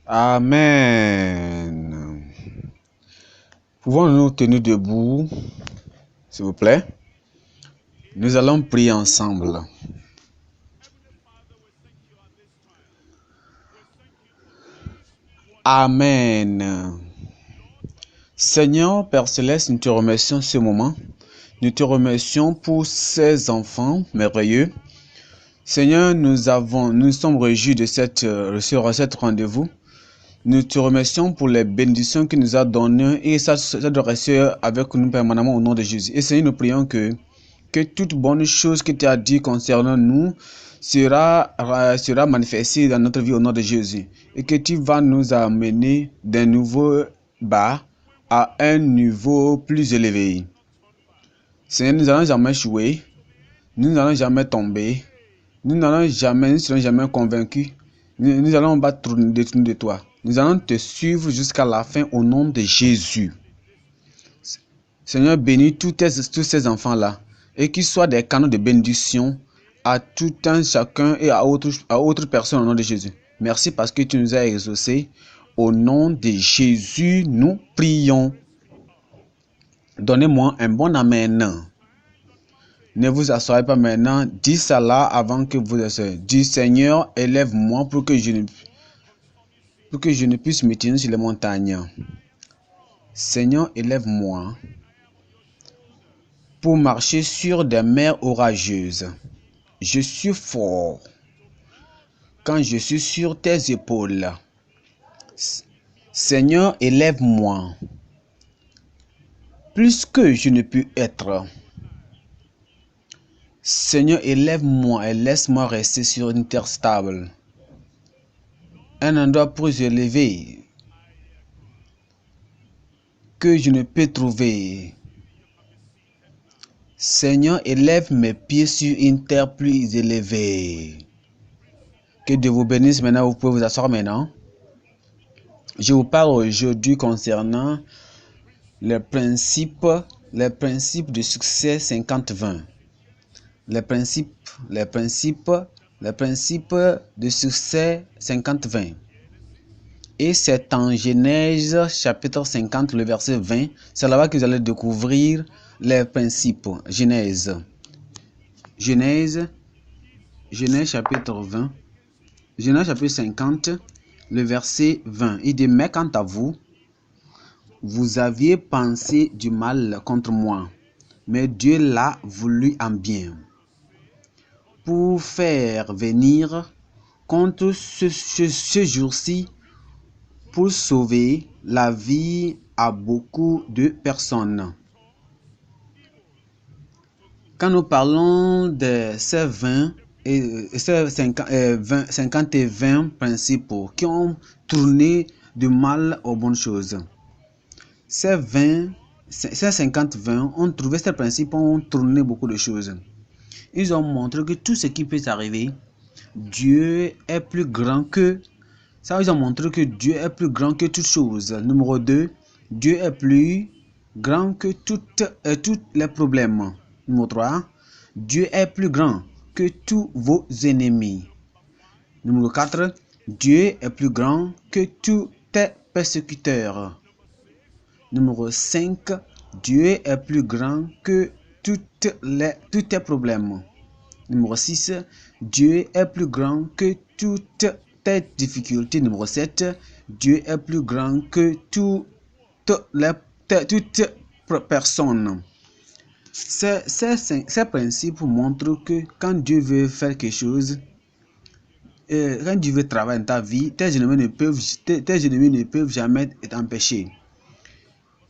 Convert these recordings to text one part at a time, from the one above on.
Amen. Pouvons-nous nous tenir debout, s'il vous plaît? Nous allons prier ensemble. Amen. Seigneur, Père Céleste, nous te remercions ce moment. Nous te remercions pour ces enfants merveilleux. Seigneur, nous sommes réjouis de cette rendez-vous. Nous te remercions pour les bénédictions que nous a données et ça doit rester avec nous permanemment au nom de Jésus. Et Seigneur, nous prions que toute bonne chose que tu as dit concernant nous sera manifestée dans notre vie au nom de Jésus. Et que tu vas nous amener d'un niveau bas à un niveau plus élevé. Seigneur, nous n'allons jamais échouer, nous n'allons jamais tomber, nous ne serons jamais convaincus, nous allons pas détourner de toi. Nous allons te suivre jusqu'à la fin au nom de Jésus. Seigneur, bénis tous ces enfants-là et qu'ils soient des canaux de bénédiction à tout un chacun et à autres personnes au nom de Jésus. Merci parce que tu nous as exaucés. Au nom de Jésus, nous prions. Donnez-moi un bon amen. Ne vous assoyez pas maintenant. Dis cela avant que vous asseyez. Dis Seigneur, élève-moi pour que je ne puisse me tenir sur les montagnes. Seigneur, élève-moi pour marcher sur des mers orageuses. Je suis fort quand je suis sur tes épaules. Seigneur, élève-moi plus que je ne puis être. Seigneur, élève-moi et laisse-moi rester sur une terre stable. Un endroit plus élevé que je ne peux trouver. Seigneur, élève mes pieds sur une terre plus élevée. Que Dieu vous bénisse maintenant. Vous pouvez vous asseoir maintenant. Je vous parle aujourd'hui concernant les principes de succès 50-20. Les principes de succès 50-20. Et c'est en Genèse chapitre 50, le verset 20. C'est là-bas que vous allez découvrir les principes. Genèse chapitre 20. Genèse chapitre 50, le verset 20. Il dit, mais quant à vous, vous aviez pensé du mal contre moi, mais Dieu l'a voulu en bien, pour faire venir contre ce jour-ci, pour sauver la vie à beaucoup de personnes. Quand nous parlons de ces 50 et 20 principes qui ont tourné du mal aux bonnes choses, ces 50-20 ont trouvé ces principes, ont tourné beaucoup de choses. Ils ont montré que tout ce qui peut arriver, Dieu est plus grand que ça. Ils ont montré que Dieu est plus grand que toute chose. Numéro 2, Dieu est plus grand que tous les problèmes. Numéro 3, Dieu est plus grand que tous vos ennemis. Numéro 4, Dieu est plus grand que tous tes persécuteurs. Numéro 5, Dieu est plus grand que tous tes problèmes. Numéro 6, Dieu est plus grand que toutes tes difficultés. Numéro 7, Dieu est plus grand que toutes personnes. Ces principes montrent que quand Dieu veut faire quelque chose, quand Dieu veut travailler dans ta vie, tes ennemis ne peuvent jamais t'empêcher.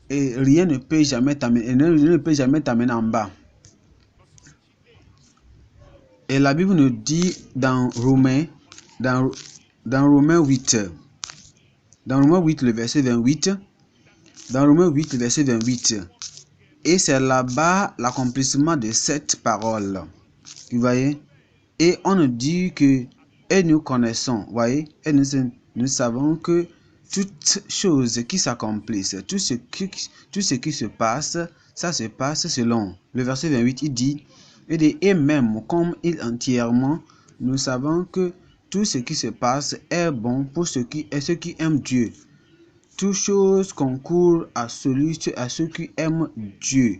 Et rien ne peut jamais t'amener en bas. Et la Bible nous dit dans Romains 8, le verset 28, et c'est là-bas l'accomplissement de cette parole. Vous voyez? Et on nous dit que, et nous connaissons, vous voyez? Et nous savons que toutes choses qui s'accomplissent, tout ce qui se passe, ça se passe selon. Le verset 28, il dit, et même comme il entièrement, nous savons que tout ce qui se passe est bon pour ceux qui aiment Dieu. Toutes choses concourent à ceux qui aiment Dieu.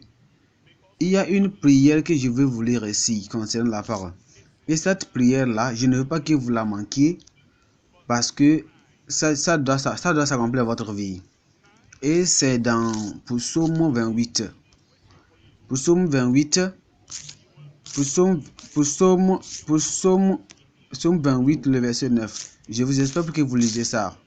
Il y a une prière que je veux vous lire ici concernant la parole. Et cette prière-là, je ne veux pas que vous la manquiez parce que ça doit s'accomplir dans votre vie. Et c'est dans Psaume 28. Psaume 28. Psaume 28, le verset 9. Je vous espère que vous lisez ça.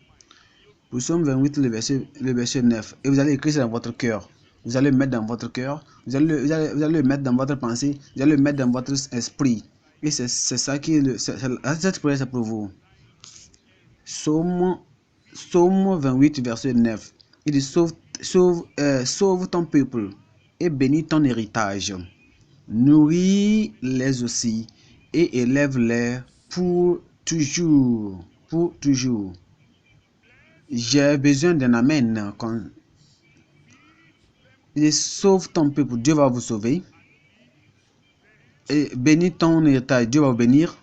Psaume 28, le verset 9. Et vous allez écrire ça dans votre cœur. Vous allez le mettre dans votre cœur. Vous allez le mettre dans votre pensée. Vous allez le mettre dans votre esprit. Et c'est ça qui est cette prière, c'est pour vous. Psaume 28, verset 9. Il dit sauve ton peuple et bénis ton héritage. Nourris-les aussi et élève-les pour toujours. Pour toujours. J'ai besoin d'un amen. Il dit sauve ton peuple, Dieu va vous sauver. Et bénis ton héritage, Dieu va vous bénir.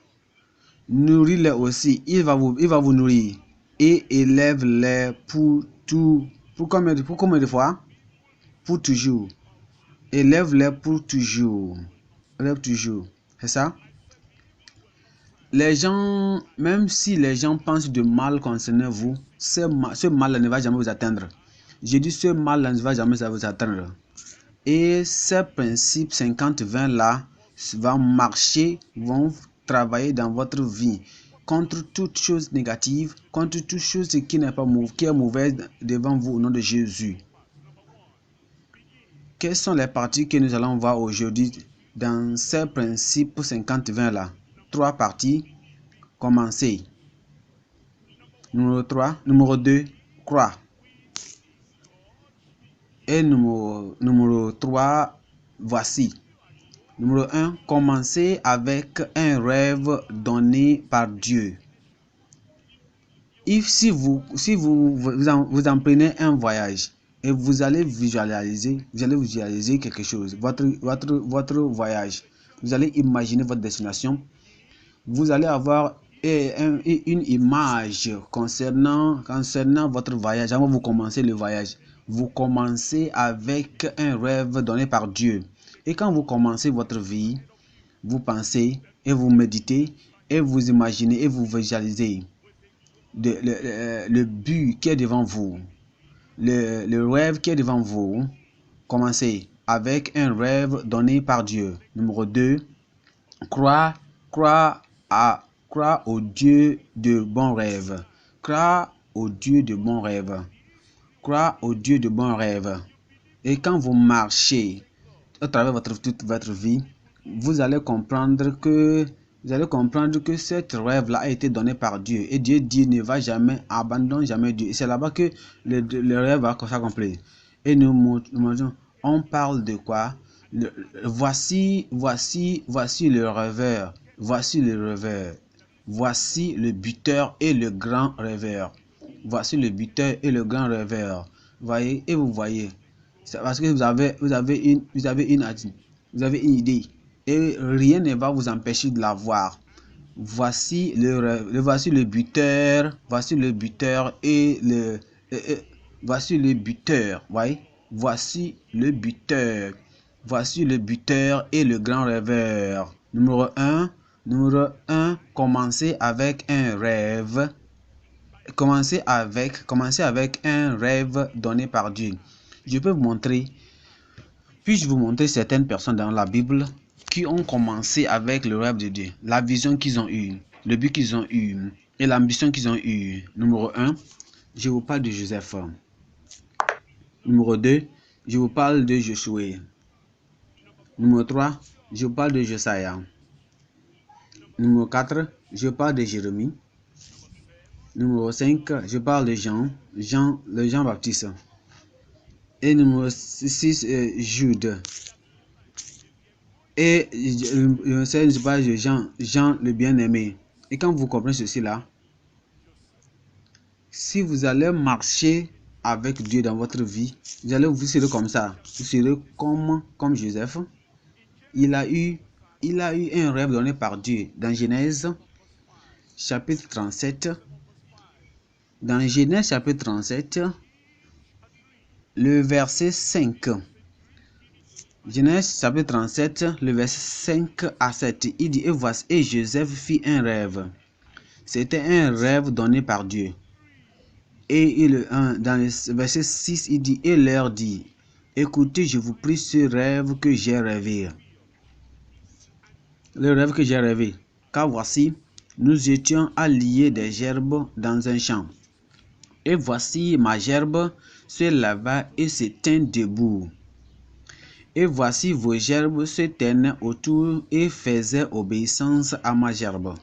Nourris-les aussi, il va vous nourrir. Et élève-les pour tout. Pour combien de fois? Pour toujours. Élève-les pour toujours. Élève toujours. C'est ça? Les gens, même si les gens pensent de mal concernant vous, ce mal ne va jamais vous atteindre. Je dis ce mal ne va jamais vous atteindre. Et ces principes 50-20 là vont marcher, vont travailler dans votre vie contre toute chose négative, contre toute chose qui n'est pas qui est mauvaise devant vous au nom de Jésus. Quelles sont les parties que nous allons voir aujourd'hui dans ces principes 50-20 là? 3 parties. Commencer. Numéro 2, croire. Et numéro 3, voici. Numéro 1, commencez avec un rêve donné par Dieu. Si vous en prenez un voyage et vous allez visualiser quelque chose, votre voyage, vous allez imaginer votre destination, vous allez avoir une image concernant votre voyage. Avant vous commencez le voyage, vous commencez avec un rêve donné par Dieu. Et quand vous commencez votre vie, vous pensez et vous méditez et vous imaginez et vous visualisez le but qui est devant vous, le rêve qui est devant vous. Commencez avec un rêve donné par Dieu. Numéro 2, croire au Dieu de bons rêves. Croire au Dieu de bons rêves. Croire au Dieu de bons rêves. Et quand vous marchez à travers toute votre vie, vous allez comprendre que cet rêve-là a été donné par Dieu. Et Dieu dit ne va jamais, abandonne jamais Dieu. Et c'est là-bas que le rêve va s'accomplir. Et on parle de quoi? Voici le rêveur. Voici le rêveur. Voici le buteur et le grand rêveur. Voici le buteur et le grand rêveur. Voyez, et vous voyez. C'est parce que vous avez une idée. Et rien ne va vous empêcher de la voir. Voici le buteur. Voici le buteur et le... voici le buteur. Voyez. Voici le buteur. Voici le buteur et le grand rêveur. Numéro 1, commencez avec un rêve. Commencez avec un rêve donné par Dieu. Je peux vous montrer. Puis-je vous montrer certaines personnes dans la Bible qui ont commencé avec le rêve de Dieu, la vision qu'ils ont eue, le but qu'ils ont eu et l'ambition qu'ils ont eue. Numéro 1, je vous parle de Joseph. Numéro 2, je vous parle de Josué. Numéro 3, je vous parle de Josaïa. Numéro 4, je parle de Jérémie. Numéro 5, je parle de Jean-Baptiste. Et numéro 6, Jude. Et je parle de Jean le bien-aimé. Et quand vous comprenez ceci là, si vous allez marcher avec Dieu dans votre vie, vous serez comme ça. Vous serez comme Joseph. Il a eu un rêve donné par Dieu dans Genèse. chapitre 37. Dans Genèse chapitre 37, le verset 5. Genèse chapitre 37, le verset 5 à 7. Il dit, et voici, et Joseph fit un rêve. C'était un rêve donné par Dieu. Et dans le verset 6, il dit, et leur dit, écoutez, je vous prie ce rêve que j'ai rêvé. Le rêve que j'ai rêvé. Car voici, nous étions à lier des gerbes dans un champ. Et voici, ma gerbe se leva et se tint debout. Et voici, vos gerbes se tenaient autour et faisaient obéissance à ma gerbe.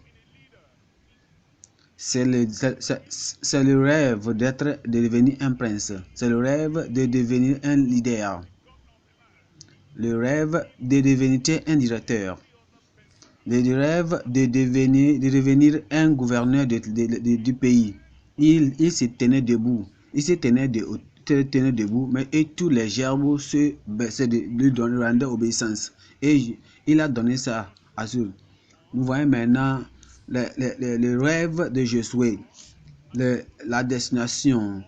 C'est le rêve de devenir un prince. C'est le rêve de devenir un leader. Le rêve de devenir un directeur. Le rêve de devenir un gouverneur du pays. Il se tenait debout. Il se tenait debout, mais et tous les gerbes lui rendaient obéissance. Et il a donné ça à ceux. Nous voyons maintenant le rêve de Josué, la destination.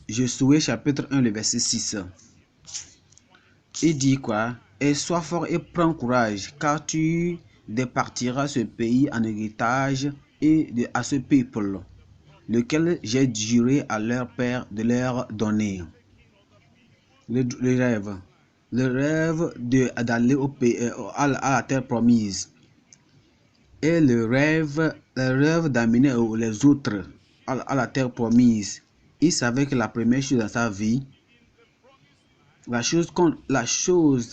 Josué chapitre 1, le verset 6. Il dit quoi? Et sois fort et prends courage, car tu départiras ce pays en héritage à ce peuple, lequel j'ai juré à leur père de leur donner. Le rêve d'aller à la terre promise. Et le rêve d'amener les autres à la terre promise. Il savait que la première chose dans sa vie, la chose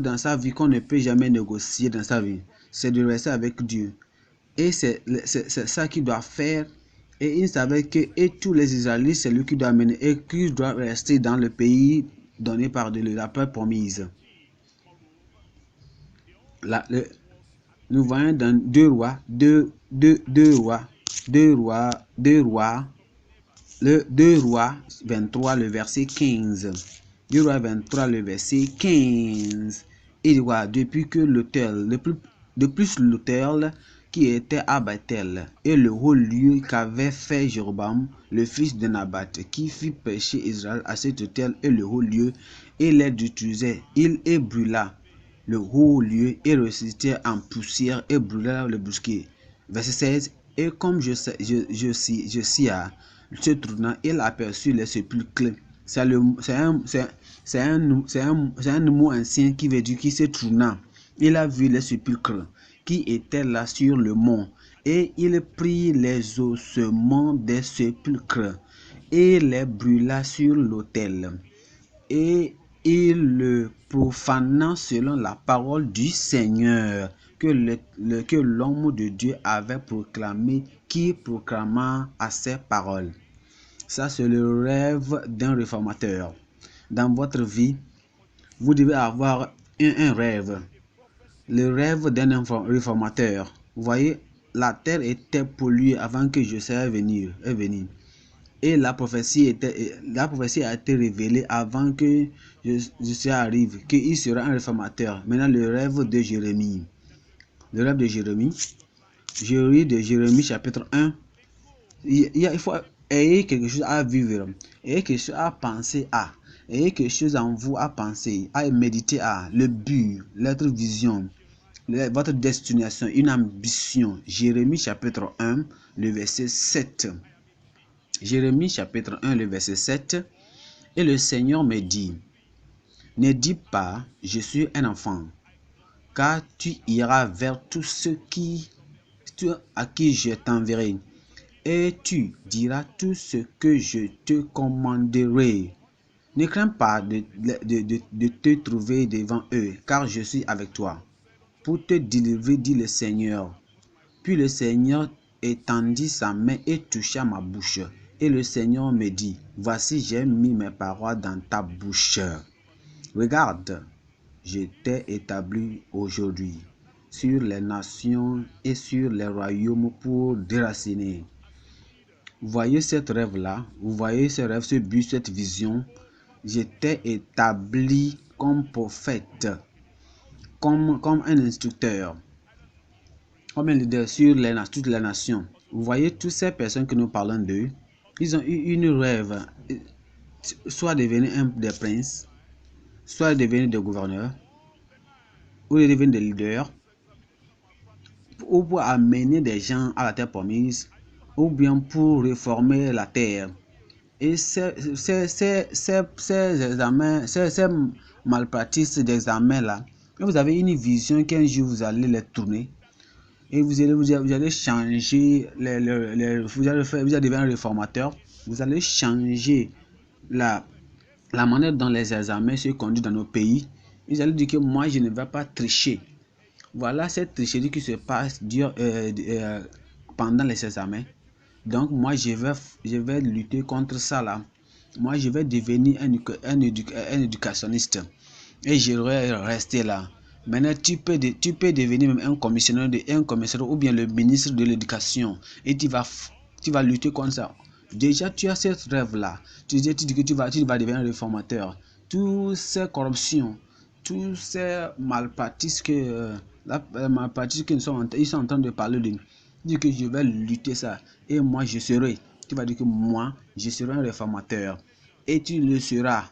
dans sa vie qu'on ne peut jamais négocier dans sa vie, c'est de rester avec Dieu. Et c'est ça qu'il doit faire. Et il savait que tous les Israélites, c'est lui qui doit amener et qui doit rester dans le pays donné par Dieu, la terre promise. Nous voyons dans 2 rois, le 2 rois 23, le verset 15. 2 rois 23, le verset 15. Il dit, depuis que l'autel, de plus l'autel qui était à Bethel, et le haut lieu qu'avait fait Jéroboam, le fils de Nabat, qui fit pécher Israël à cet autel et le haut lieu, et les détruisait, il brûla le haut lieu et ressuscita en poussière et brûla le bosquet. Verset 16. Et comme Josia se tourna, il aperçut les sépulcres. C'est un mot ancien qui veut dire qu'il se tourna. Il a vu les sépulcres qui étaient là sur le mont. Et il prit les ossements des sépulcres et les brûla sur l'autel. Et il le profana selon la parole du Seigneur que l'homme de Dieu avait proclamé, qui proclama à ses paroles. Ça, c'est le rêve d'un réformateur. Dans votre vie, vous devez avoir un rêve. Le rêve d'un réformateur. Vous voyez, la terre était polluée avant que Josué est venu. Et la prophétie a été révélée avant que Josué arrive, qu'il sera un réformateur. Maintenant, le rêve de Jérémie. Le rêve de Jérémie. Jérémie chapitre 1. Il faut ayez quelque chose à vivre, ayez quelque chose à penser à, ayez quelque chose en vous à penser, à méditer à, le but, votre vision, votre destination, une ambition. Jérémie chapitre 1, le verset 7. Jérémie chapitre 1, le verset 7. Et le Seigneur me dit, ne dis pas, je suis un enfant, car tu iras vers tous ceux à qui je t'enverrai, et tu diras tout ce que je te commanderai. Ne crains pas de te trouver devant eux, car je suis avec toi, pour te délivrer, dit le Seigneur. Puis le Seigneur étendit sa main et toucha ma bouche. Et le Seigneur me dit, voici, j'ai mis mes paroles dans ta bouche. Regarde, je t'ai établi aujourd'hui sur les nations et sur les royaumes pour déraciner. Vous voyez cette rêve-là, vous voyez ce rêve, ce but, cette vision. Je t'ai établi comme prophète, comme un instructeur. comme un leader sur toutes les nations. Vous voyez, toutes ces personnes que nous parlons d'eux, ils ont eu une rêve, soit devenir des princes, soit devenir des gouverneurs, ou devenir des leaders, ou pour amener des gens à la terre promise, ou bien pour réformer la terre. Et ces examens, ces malpratices d'examen-là, vous avez une vision qu'un jour vous allez les tourner et vous allez changer, vous allez devenir un réformateur, vous allez changer la manière dont les examens se conduisent dans nos pays. Vous allez dire que moi, je ne vais pas tricher. Voilà cette tricherie qui se passe pendant les examens. Donc, moi, je vais lutter contre ça là. Moi, je vais devenir un éducationniste. Et je vais rester là. Maintenant, tu peux devenir même un commissionnaire ou bien le ministre de l'éducation. Et tu vas lutter contre ça. Déjà, tu as cette rêve-là. Tu dis que tu vas devenir un réformateur. Toutes ces corruptions, toutes ces malpratices ils sont en train de parler de. Dis que je vais lutter ça. Et moi, je serai. Tu vas dire que moi, je serai un réformateur. Et tu le seras.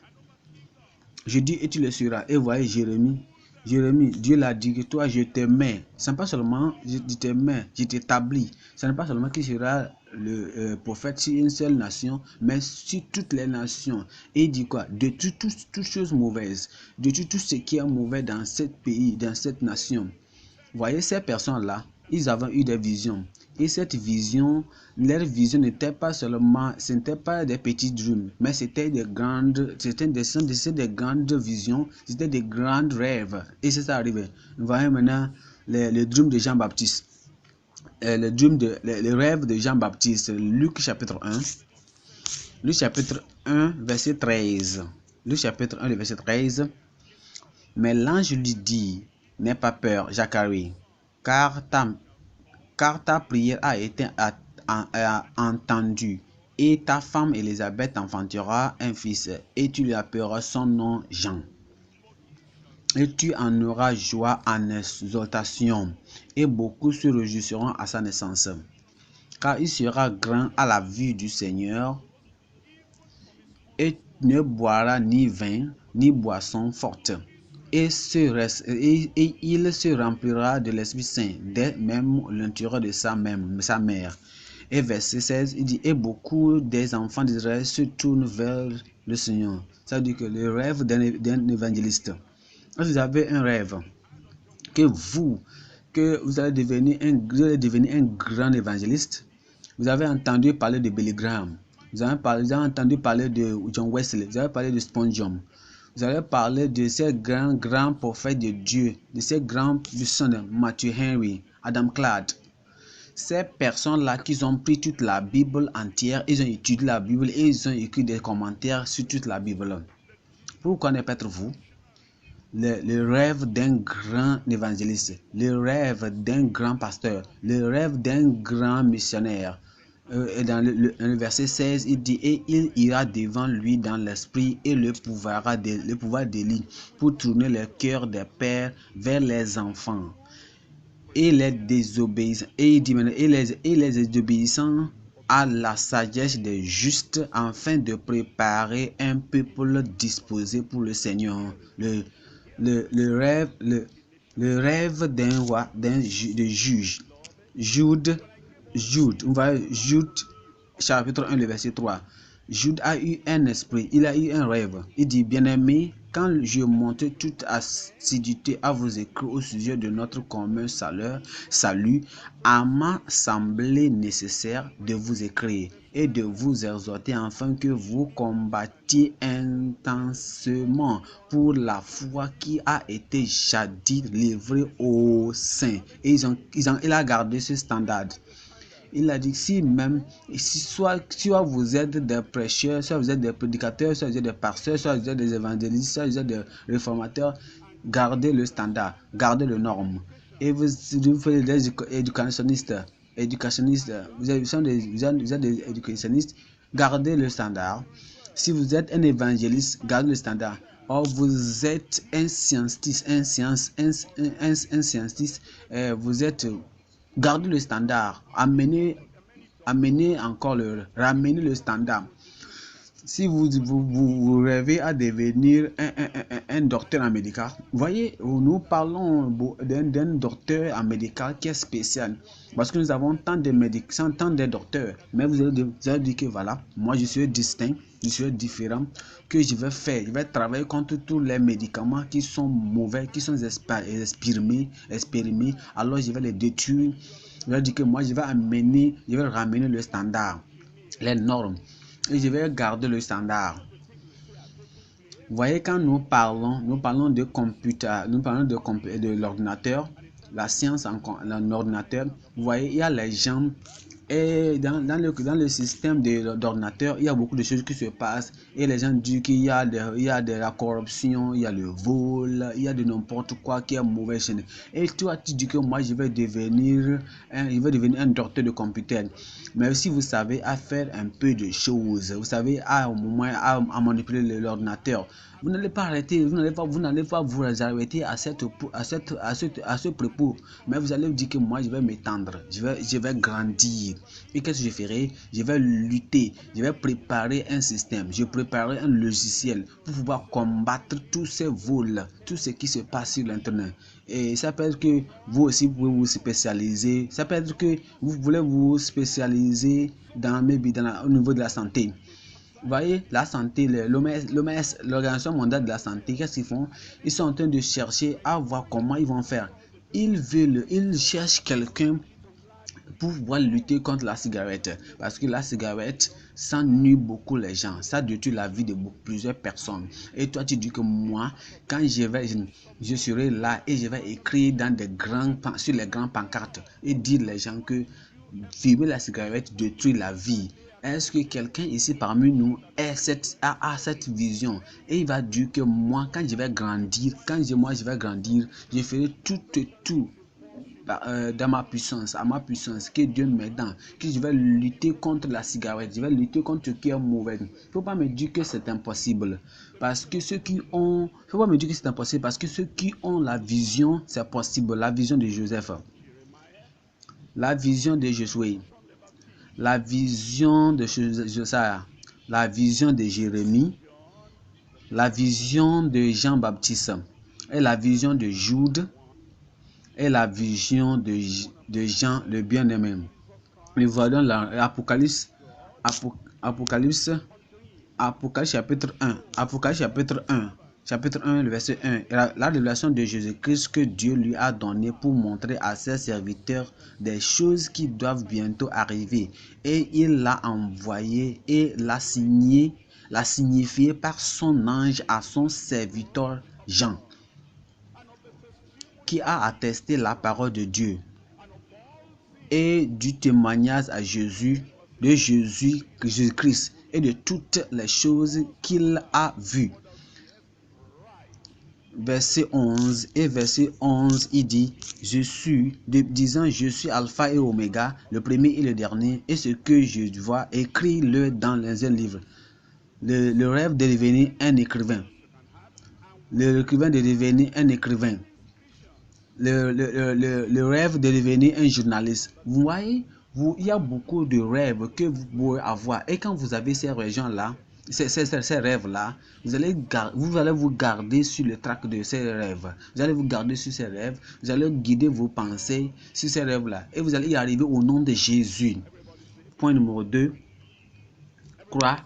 Je dis et tu le seras. Et voyez Jérémie, Dieu l'a dit que toi je te mets. Ce n'est pas seulement je te mets, je t'établis. Ce n'est pas seulement qu'il sera le prophète sur une seule nation, mais sur toutes les nations. Et il dit quoi? De toutes choses mauvaises, de tout ce qui est mauvais dans ce pays, dans cette nation. Voyez ces personnes-là, ils avaient eu des visions. Et cette vision, leur vision n'était pas seulement, ce n'était pas des petits dreams, mais c'était des grandes visions, c'était des grands rêves. Et c'est ça arrivé. Vous voyez maintenant le dream de Jean-Baptiste. Le rêve de Jean-Baptiste, Luc chapitre 1. Luc chapitre 1, verset 13. Luc chapitre 1, verset 13. Mais l'ange lui dit, n'aie pas peur, Zacharie, car ta prière a été entendue, et ta femme Élisabeth enfantera un fils, et tu lui appelleras son nom Jean. Et tu en auras joie en exaltation, et beaucoup se réjouiront à sa naissance, car il sera grand à la vue du Seigneur, et ne boira ni vin, ni boisson forte. Et il se remplira de l'Esprit Saint dès même l'intérieur de sa mère. Et verset 16, il dit, et beaucoup des enfants d'Israël se tournent vers le Seigneur. Ça veut dire que le rêve d'un évangéliste. Vous avez un rêve que vous allez devenir un grand évangéliste. Vous avez entendu parler de Billy Graham. Vous avez entendu parler de John Wesley. Vous avez parlé de Spurgeon. Vous allez parler de ces grands prophètes de Dieu, de ces grands puissants de Matthew Henry, Adam Clark. Ces personnes-là qui ont pris toute la Bible entière, ils ont étudié la Bible et ils ont écrit des commentaires sur toute la Bible. Pourquoi ne pas être vous? Le rêve d'un grand évangéliste, le rêve d'un grand pasteur, le rêve d'un grand missionnaire. Dans le verset 16, il dit, et il ira devant lui dans l'esprit et le pouvoir d'Élie pour tourner le cœur des pères vers les enfants et les désobéissants, et il dit maintenant, et les désobéissants à la sagesse des justes, afin de préparer un peuple disposé pour le Seigneur. Le rêve d'un roi, de juge. Jude, on va Jude chapitre 1, le verset 3. Jude a eu un esprit, il a eu un rêve. Il dit, bien-aimé, quand je montais toute assiduité à vous écrire au sujet de notre commun salut, à m'a semblé nécessaire de vous écrire et de vous exhorter afin que vous combattiez intensément pour la foi qui a été jadis livrée aux saints. Et il a gardé ce standard. Il a dit, soit vous êtes des prêcheurs, soit vous êtes des prédicateurs, soit vous êtes des pasteurs, soit vous êtes des évangélistes, soit vous êtes des réformateurs, gardez le standard, gardez les normes. Et vous faites des éducationnistes, vous êtes des éducationnistes, gardez le standard. Si vous êtes un évangéliste, gardez le standard. Or, vous êtes un scientiste, vous êtes Gardez le standard. Ramenez le standard. Si vous rêvez à devenir un docteur en médical, voyez, nous parlons d'un docteur en médical qui est spécial. Parce que nous avons tant de médecins, tant de docteurs. Mais vous allez dire que voilà, moi je suis distinct, je suis différent, que je vais faire. Je vais travailler contre tous les médicaments qui sont mauvais, qui sont expérimés. Alors je vais les détruire. Je vais dire que moi je vais ramener le standard, les normes. Et je vais garder le standard. Vous voyez, quand nous parlons de computer, nous parlons de l'ordinateur, la science en ordinateur. Vous voyez, il y a les gens et dans le système d'ordinateur, il y a beaucoup de choses qui se passent et les gens disent qu'il y a de la corruption, il y a le vol, il y a de n'importe quoi qui est mauvais. Et toi, tu dis que moi je vais devenir un docteur de computer. Mais si vous savez à faire un peu de choses, vous savez à manipuler l'ordinateur, vous n'allez pas arrêter, vous n'allez pas vous arrêter à ce propos, mais vous allez dire que moi je vais m'étendre, je vais grandir. Et qu'est-ce que je ferai? Je vais lutter, je vais préparer un système, je préparerai un logiciel pour pouvoir combattre tous ces vols, tout ce qui se passe sur l'internet. Et ça peut être que vous aussi pouvez vous spécialiser, ça peut être que vous voulez vous spécialiser au niveau de la santé. Vous voyez, la santé, l'OMS, l'Organisation mondiale de la santé, qu'est-ce qu'ils font? Ils sont en train de chercher à voir comment ils vont faire. Ils cherchent quelqu'un pour pouvoir lutter contre la cigarette. Parce que la cigarette, ça nuit beaucoup les gens. Ça détruit la vie de plusieurs personnes. Et toi, tu dis que moi, quand je serai là et je vais écrire sur les grands pancartes et dire les gens que fumer la cigarette détruit la vie. Est-ce que quelqu'un ici parmi nous a cette vision? Et il va dire que moi, quand je vais grandir, je ferai tout dans ma puissance, que Dieu m'aide, que je vais lutter contre la cigarette, je vais lutter contre ce qui est mauvais. Il ne faut pas me dire que c'est impossible. Parce que ceux qui ont la vision, c'est possible. La vision de Joseph, la vision de Josué, la vision de Josiah, la vision de Jérémie, la vision de Jean-Baptiste, et la vision de Jude, et la vision de Jean le bien-aimé. Nous voyons l'Apocalypse, chapitre 1, chapitre 1, le verset 1, la révélation de Jésus-Christ que Dieu lui a donné pour montrer à ses serviteurs des choses qui doivent bientôt arriver. Et il l'a envoyé et l'a signifié par son ange à son serviteur Jean, qui a attesté la parole de Dieu et du témoignage à Jésus-Christ et de toutes les choses qu'il a vues. Verset 11 et verset 11, il dit, je suis Alpha et Oméga, le premier et le dernier, et ce que je vois, écris-le dans un livre. Le rêve de devenir un écrivain. Le rêve de devenir un journaliste. Vous voyez, il y a beaucoup de rêves que vous pouvez avoir. Et quand vous avez ces régions-là, ces rêves-là, vous allez vous garder sur le track de ces rêves. Vous allez vous garder sur ces rêves. Vous allez guider vos pensées sur ces rêves-là. Et vous allez y arriver au nom de Jésus. Point numéro 2. Crois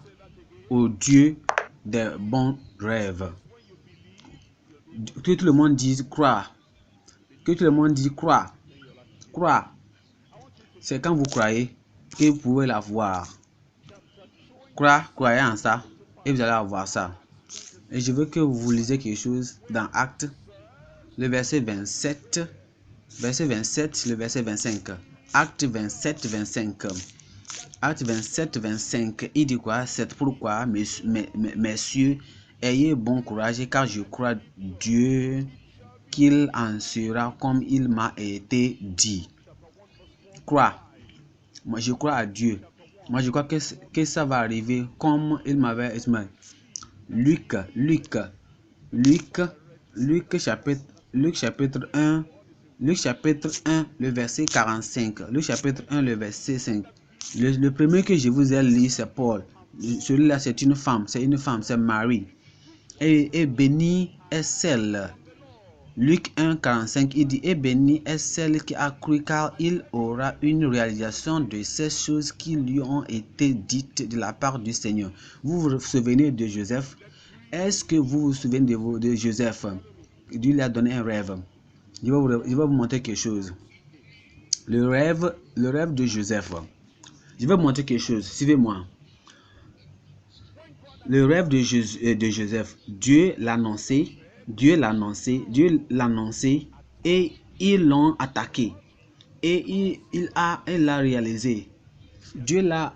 au Dieu des bons rêves. Que tout le monde dise croire. Que tout le monde dit croire. Croire. C'est quand vous croyez que vous pouvez l'avoir. Croyez en ça et vous allez avoir ça. Et je veux que vous lisez quelque chose dans Actes, le verset 27, le verset 25. Acte 27, 25. Acte 27, 25. Il dit quoi? C'est pourquoi, messieurs, ayez bon courage, car je crois Dieu qu'il en sera comme il m'a été dit. Crois. Moi, je crois à Dieu. Moi, je crois que ça va arriver comme il m'avait expliqué. Luc chapitre 1, Luc chapitre 1, le verset 45. Luc chapitre 1, le verset 5. Le premier que je vous ai lu, c'est Paul. Celui-là, c'est une femme, c'est Marie. Et bénie est celle. Luc 1, 45, il dit, et bénie est celle qui a cru, car il aura une réalisation de ces choses qui lui ont été dites de la part du Seigneur. Vous vous souvenez de Joseph? Est-ce que vous vous souvenez de Joseph? Dieu lui a donné un rêve. Je vais vous montrer quelque chose. Le rêve de Joseph. Je vais vous montrer quelque chose. Suivez-moi. Le rêve de Joseph, Dieu l'a annoncé, et ils l'ont attaqué. Et il a réalisé. Dieu a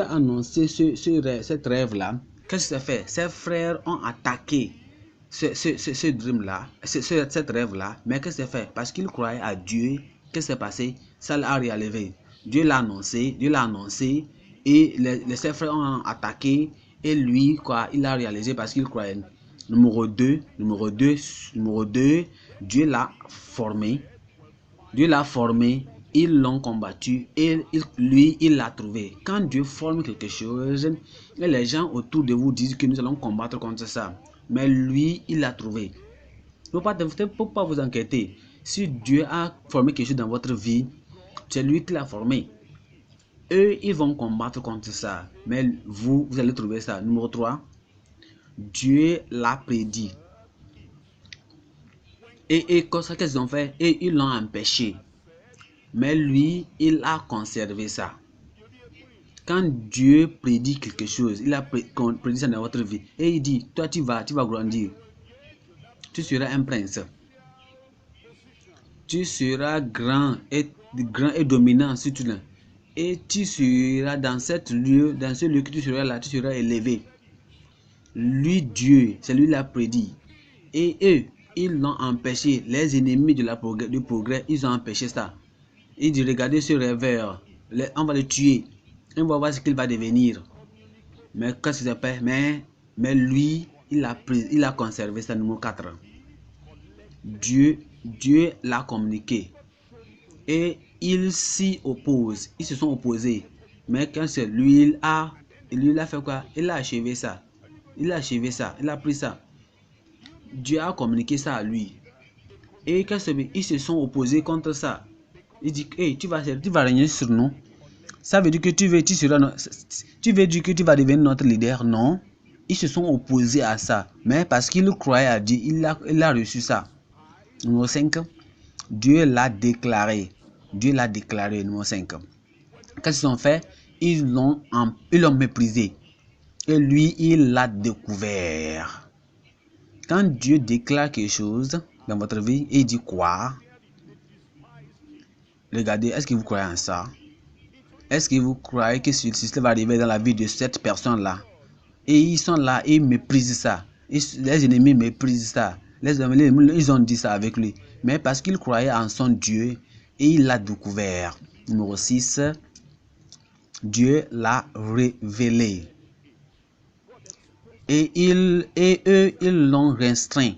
annoncé cette rêve-là. Qu'est-ce que ça fait? Ses frères ont attaqué ce dream-là, cette rêve-là. Mais qu'est-ce que ça fait? Parce qu'ils croyaient à Dieu. Qu'est-ce qui s'est passé? Ça l'a réalisé. Dieu l'a annoncé, et ses frères ont attaqué. Et lui, quoi, il a réalisé parce qu'il croyait. Numéro 2, Dieu l'a formé. Ils l'ont combattu et lui, il l'a trouvé. Quand Dieu forme quelque chose, et les gens autour de vous disent que nous allons combattre contre ça. Mais lui, il l'a trouvé. Il ne faut pas vous inquiéter. Si Dieu a formé quelque chose dans votre vie, c'est lui qui l'a formé. Eux, ils vont combattre contre ça. Mais vous allez trouver ça. Numéro 3, Dieu l'a prédit. Et qu'est-ce qu'ils ont fait? Et ils l'ont empêché. Mais lui, il a conservé ça. Quand Dieu prédit quelque chose, il a prédit ça dans votre vie. Et il dit, toi tu vas grandir. Tu seras un prince. Tu seras grand et dominant sur tout là. Et tu seras dans ce lieu que tu seras là, tu seras élevé. Lui, Dieu, c'est lui qui l'a prédit. Et eux, ils l'ont empêché. Les ennemis du progrès, ils ont empêché ça. Il dit, regardez ce rêveur, on va le tuer. On va voir ce qu'il va devenir. Mais qu'est-ce que ça fait? Mais lui, il a conservé ça. Numéro 4. Dieu l'a communiqué. Et ils s'y opposent. Ils se sont opposés. Mais quand c'est lui, il a fait quoi? Il a achevé ça. Il a pris ça. Dieu a communiqué ça à lui. Et quand ils se sont opposés contre ça. Il dit, hey, tu vas régner sur nous. Ça veut dire que tu veux dire que tu vas devenir notre leader? Non. Ils se sont opposés à ça. Mais parce qu'ils croyaient à Dieu, il a reçu ça. Numéro 5. Dieu l'a déclaré. Numéro 5. Qu'est-ce qu'ils ont fait? Ils l'ont méprisé. Et lui, il l'a découvert. Quand Dieu déclare quelque chose dans votre vie, il dit quoi? Regardez, est-ce que vous croyez en ça? Est-ce que vous croyez que cela va arriver dans la vie de cette personne-là? Et ils sont là, ils méprisent ça. Les ennemis méprisent ça. Les ennemis, ils ont dit ça avec lui. Mais parce qu'ils croyaient en son Dieu, et il l'a découvert. Numéro 6. Dieu l'a révélé. Et eux, ils l'ont restreint.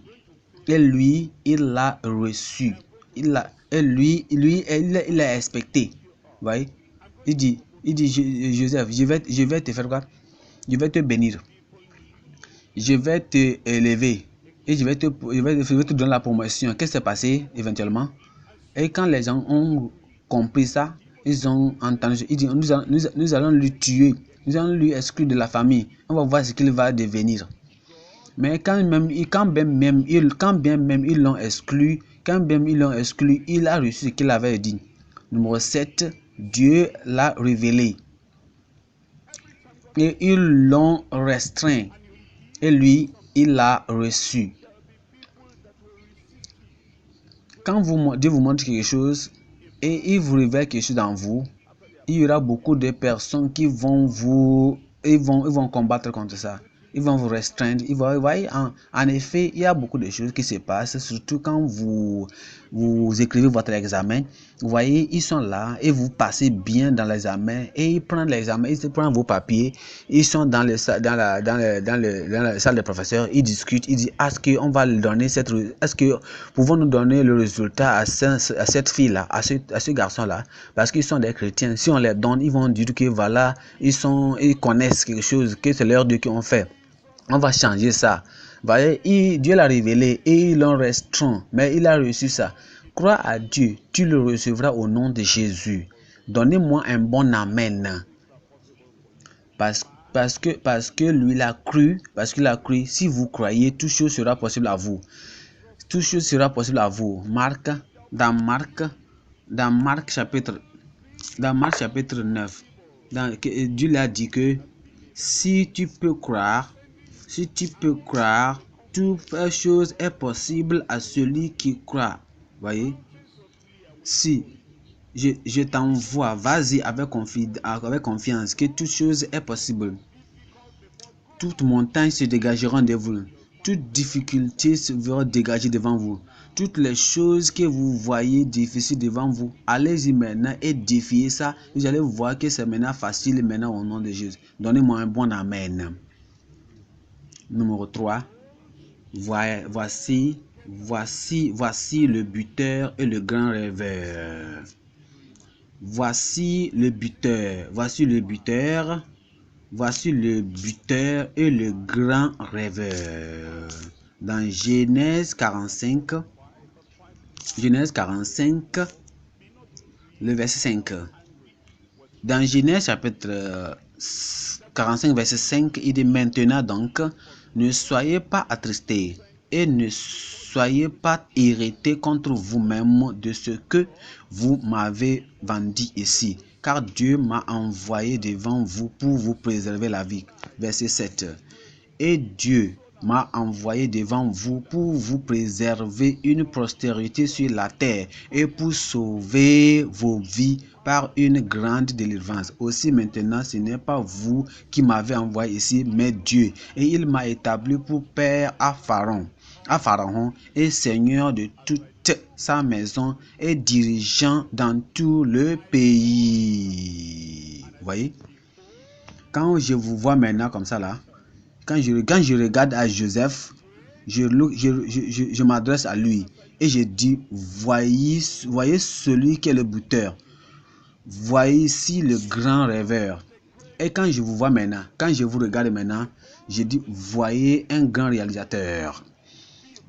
Et lui, il l'a reçu. Il l'a expecté. Vous voyez? Il dit, Joseph, je vais te faire quoi? Je vais te bénir. Je vais te élever. Et je vais te donner la promotion. Qu'est-ce qui s'est passé éventuellement? Et quand les gens ont compris ça, ils ont entendu. Ils disent, nous allons lui tuer. Nous allons lui exclure de la famille. On va voir ce qu'il va devenir. Mais quand bien même ils l'ont exclu, il a reçu ce qu'il avait dit. Numéro 7, Dieu l'a révélé. Et ils l'ont restreint. Et lui, il l'a reçu. Quand Dieu vous montre quelque chose et il vous révèle quelque chose dans vous, il y aura beaucoup de personnes qui vont combattre contre ça. Ils vont vous restreindre. Vous voyez, en effet, il y a beaucoup de choses qui se passent, surtout quand vous écrivez votre examen. Vous voyez, ils sont là et vous passez bien dans l'examen et ils prennent l'examen, ils prennent vos papiers, ils sont dans la salle des professeurs, ils discutent, ils disent est-ce qu'on va donner est-ce que pouvons nous donner le résultat à cette fille-là, à ce garçon-là, parce qu'ils sont des chrétiens. Si on les donne, ils vont dire que voilà, ils connaissent quelque chose, que c'est leur Dieu qui ont fait. On va changer ça. Voyez, Dieu l'a révélé et ils l'ont restreint, mais il a reçu ça. Crois à Dieu, tu le recevras au nom de Jésus. Donnez-moi un bon amen. Parce que lui il a cru, parce qu'il a cru, si vous croyez, toute chose sera possible à vous. Toute chose sera possible à vous. Dans Marc chapitre 9, Dieu l'a dit que si tu peux croire, toute chose est possible à celui qui croit. Voyez? Si je t'envoie, vas-y avec confiance que toute chose est possible. Toute montagne se dégagera de vous. Toute difficulté sera dégagée devant vous. Toutes les choses que vous voyez difficiles devant vous, allez-y maintenant et défiez ça. Vous allez voir que c'est maintenant facile maintenant au nom de Jésus. Donnez-moi un bon amen. Numéro 3. Voici le buteur et le grand rêveur. Voici le buteur et le grand rêveur. Dans Genèse 45, le verset 5. Dans Genèse chapitre 45, verset 5, il dit maintenant donc, ne soyez pas attristés et ne soyez pas irrités contre vous-même de ce que vous m'avez vendu ici, car Dieu m'a envoyé devant vous pour vous préserver la vie. Verset 7. Et Dieu m'a envoyé devant vous pour vous préserver une postérité sur la terre et pour sauver vos vies par une grande délivrance. Aussi maintenant, ce n'est pas vous qui m'avez envoyé ici, mais Dieu. Et il m'a établi pour père à Pharaon et seigneur de toute sa maison et dirigeant dans tout le pays. Vous voyez? Quand je vous vois maintenant comme ça là, quand je regarde à Joseph, je m'adresse à lui et je dis, voyez celui qui est le buteur. Voyez ici le grand rêveur. Et quand je vous vois maintenant, quand je vous regarde maintenant, je dis, voyez un grand réalisateur.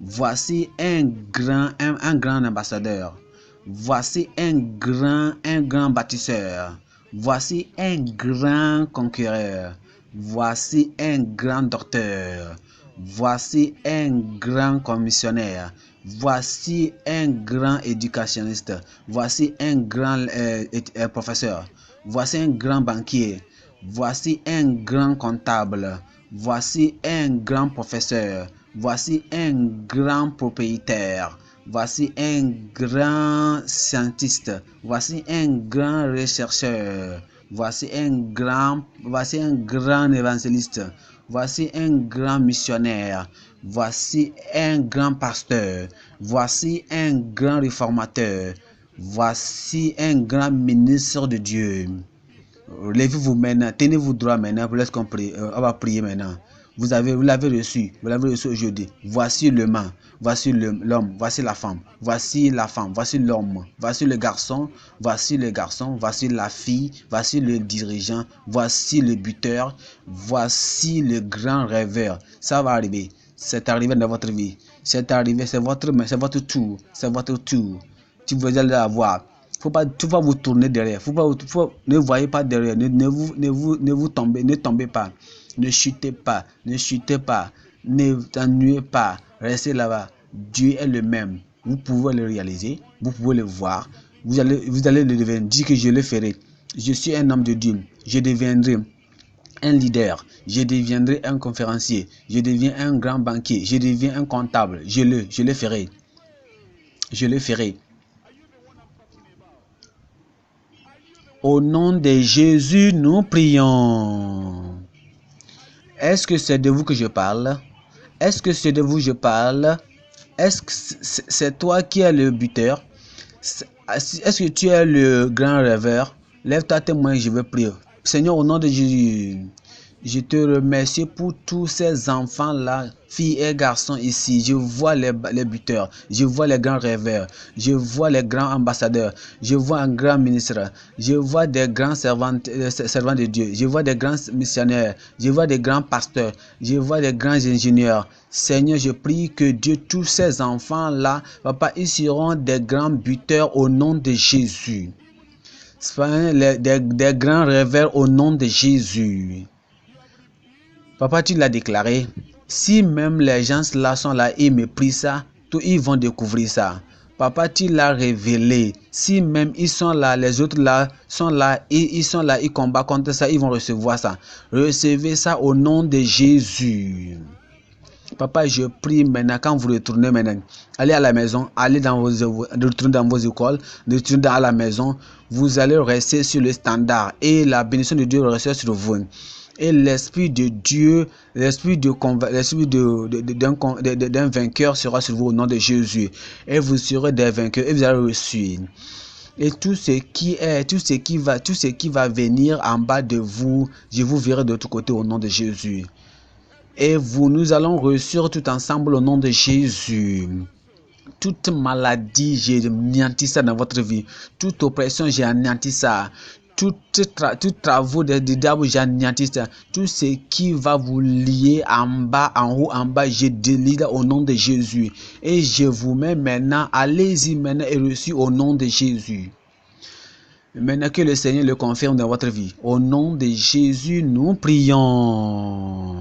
Voici un grand ambassadeur. Voici un grand bâtisseur. Voici un grand conquéreur. Voici un grand docteur. Voici un grand commissionnaire. Voici un grand éducationniste. Voici un grand professeur. Voici un grand banquier. Voici un grand comptable. Voici un grand professeur. Voici un grand propriétaire. Voici un grand scientiste. Voici un grand rechercheur. Voici un grand évangéliste. Voici un grand missionnaire. Voici un grand pasteur. Voici un grand réformateur. Voici un grand ministre de Dieu. Levez-vous maintenant, tenez-vous droit maintenant, on va prier maintenant. Vous l'avez reçu aujourd'hui. Voici l'homme, voici l'homme, voici la femme, voici l'homme, voici le garçon, voici la fille, voici le dirigeant, voici le buteur, voici le grand rêveur. Ça va arriver, c'est arrivé dans votre vie, c'est arrivé, c'est votre tour, Tu veux aller la voir. Faut pas vous tourner derrière. Ne voyez pas derrière. Ne tombez pas. Ne chutez pas. Ne t'ennuyez pas. Restez là-bas. Dieu est le même. Vous pouvez le réaliser. Vous pouvez le voir. Vous allez le devenir. Dites que je le ferai. Je suis un homme de Dieu. Je deviendrai un leader. Je deviendrai un conférencier. Je deviens un grand banquier. Je deviens un comptable. Je le ferai. Je le ferai. Au nom de Jésus, nous prions. Est-ce que c'est de vous que je parle? Est-ce que c'est de vous que je parle? Est-ce que c'est toi qui es le buteur? Est-ce que tu es le grand rêveur? Lève-toi témoin, je veux prier. Seigneur, au nom de Jésus, je te remercie pour tous ces enfants-là, filles et garçons ici. Je vois les buteurs, je vois les grands rêveurs, je vois les grands ambassadeurs, je vois un grand ministre, je vois des grands servants de Dieu, je vois des grands missionnaires, je vois des grands pasteurs, je vois des grands ingénieurs. Seigneur, je prie que Dieu, tous ces enfants-là, papa, ils seront des grands buteurs au nom de Jésus. Des grands rêveurs au nom de Jésus. Papa, tu l'as déclaré. Si même les gens là sont là et méprisent ça, tous ils vont découvrir ça. Papa, tu l'as révélé. Si même ils sont là, les autres là sont là et ils combattent contre ça, ils vont recevoir ça. Recevez ça au nom de Jésus. Papa, je prie maintenant, quand vous retournez maintenant, allez à la maison, retournez dans vos écoles, retournez à la maison, vous allez rester sur le standard et la bénédiction de Dieu restera sur vous. Et l'esprit de Dieu, l'esprit d'un vainqueur sera sur vous au nom de Jésus. Et vous serez des vainqueurs et vous allez reçu. Et tout ce qui va venir en bas de vous, je vous verrai de l'autre côté au nom de Jésus. Et nous allons réussir tout ensemble au nom de Jésus. Toute maladie, j'ai anéanti ça dans votre vie. Toute oppression, j'ai anéanti ça. Tout travaux de diable, j'ai anéanti ça. Tout ce qui va vous lier en bas, en haut, en bas, je délie au nom de Jésus. Et je vous mets maintenant, allez-y maintenant et reçu au nom de Jésus. Maintenant que le Seigneur le confirme dans votre vie. Au nom de Jésus, nous prions.